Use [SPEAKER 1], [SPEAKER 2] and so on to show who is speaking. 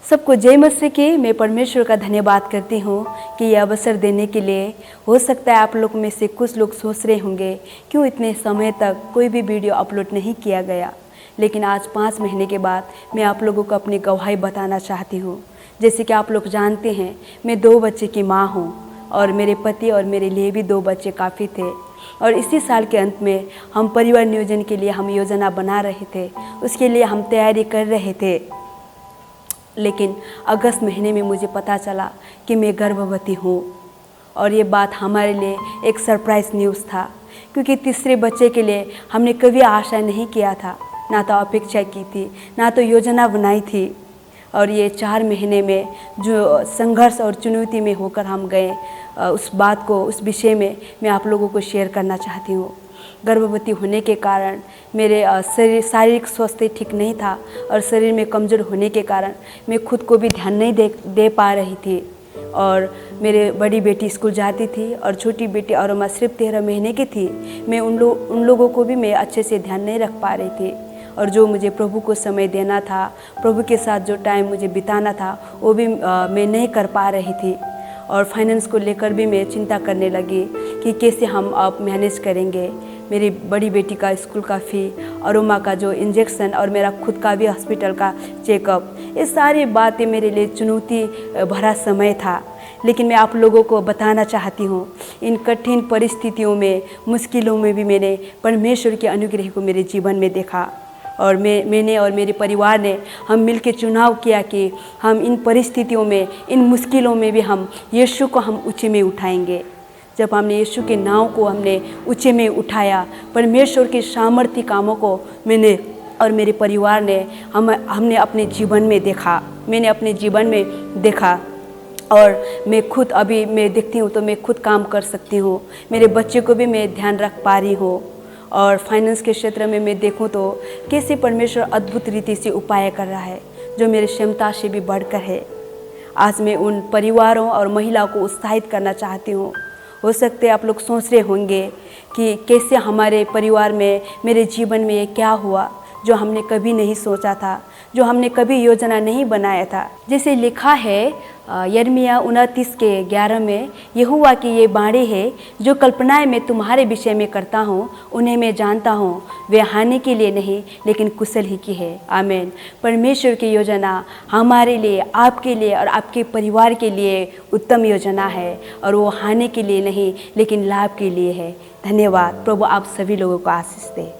[SPEAKER 1] सबको जय मसीह की। मैं परमेश्वर का धन्यवाद करती हूँ कि यह अवसर देने के लिए। हो सकता है आप लोग में से कुछ लोग सोच रहे होंगे क्यों इतने समय तक कोई भी वीडियो अपलोड नहीं किया गया, लेकिन आज 5 महीने के बाद मैं आप लोगों को अपनी गवाही बताना चाहती हूँ। जैसे कि आप लोग जानते हैं, मैं 2 बच्चे की माँ हूँ और मेरे पति और मेरे लिए भी 2 बच्चे काफ़ी थे। और इसी साल के अंत में हम परिवार नियोजन के लिए हम योजना बना रहे थे, उसके लिए हम तैयारी कर रहे थे। लेकिन अगस्त महीने में मुझे पता चला कि मैं गर्भवती हूँ और ये बात हमारे लिए एक सरप्राइज़ न्यूज़ था, क्योंकि तीसरे बच्चे के लिए हमने कभी आशा नहीं किया था, ना तो अपेक्षा की थी, ना तो योजना बनाई थी। और ये 4 महीने में जो संघर्ष और चुनौती में होकर हम गए, उस बात को, उस विषय में मैं आप लोगों को शेयर करना चाहती हूँ। गर्भवती होने के कारण मेरे शारीरिक स्वास्थ्य ठीक नहीं था और शरीर में कमज़ोर होने के कारण मैं खुद को भी ध्यान नहीं दे पा रही थी। और मेरे बड़ी बेटी स्कूल जाती थी और छोटी बेटी और मैं सिर्फ 13 महीने की थी। मैं उन लोगों को भी मैं अच्छे से ध्यान नहीं रख पा रही थी। और जो मुझे प्रभु को समय देना था, प्रभु के साथ जो टाइम मुझे बिताना था, वो भी मैं नहीं कर पा रही थी। और फाइनेंस को लेकर भी मैं चिंता करने लगी कि कैसे हम अब मैनेज करेंगे। मेरी बड़ी बेटी का स्कूल का फ़ी, अरोमा का जो इंजेक्शन और मेरा खुद का भी हॉस्पिटल का चेकअप, ये सारी बातें मेरे लिए चुनौती भरा समय था। लेकिन मैं आप लोगों को बताना चाहती हूँ, इन कठिन परिस्थितियों में, मुश्किलों में भी मैंने परमेश्वर के अनुग्रह को मेरे जीवन में देखा। और मैंने और मेरे परिवार ने हम मिलकर चुनाव किया कि हम इन परिस्थितियों में, इन मुश्किलों में भी हम यीशु को हम ऊँचे में उठाएंगे। जब हमने यीशु के नाम को हमने ऊँचे में उठाया, परमेश्वर के सामर्थ्य कामों को मैंने और मेरे परिवार ने हमने अपने जीवन में देखा, मैंने अपने जीवन में देखा। और मैं खुद अभी मैं देखती हूँ तो मैं खुद काम कर सकती हूँ, मेरे बच्चे को भी मैं ध्यान रख पा रही हूँ। और फाइनेंस के क्षेत्र में मैं देखूं तो कैसे परमेश्वर अद्भुत रीति से उपाय कर रहा है, जो मेरी क्षमता से भी बढ़कर है। आज मैं उन परिवारों और महिलाओं को उत्साहित करना चाहती हूँ। हो सकते आप लोग सोच रहे होंगे कि कैसे हमारे परिवार में, मेरे जीवन में ये क्या हुआ जो हमने कभी नहीं सोचा था, जो हमने कभी योजना नहीं बनाया था। जैसे लिखा है यिर्मयाह 29:11 में, यहोवा की ये बाणी है, जो कल्पनाएं मैं तुम्हारे विषय में करता हूँ उन्हें मैं जानता हूँ, वे हानि के लिए नहीं लेकिन कुशल ही की है। आमीन। परमेश्वर की योजना हमारे लिए, आपके लिए और आपके परिवार के लिए उत्तम योजना है, और वो हानि के लिए नहीं लेकिन लाभ के लिए है। धन्यवाद। प्रभु आप सभी लोगों को आशीष दे।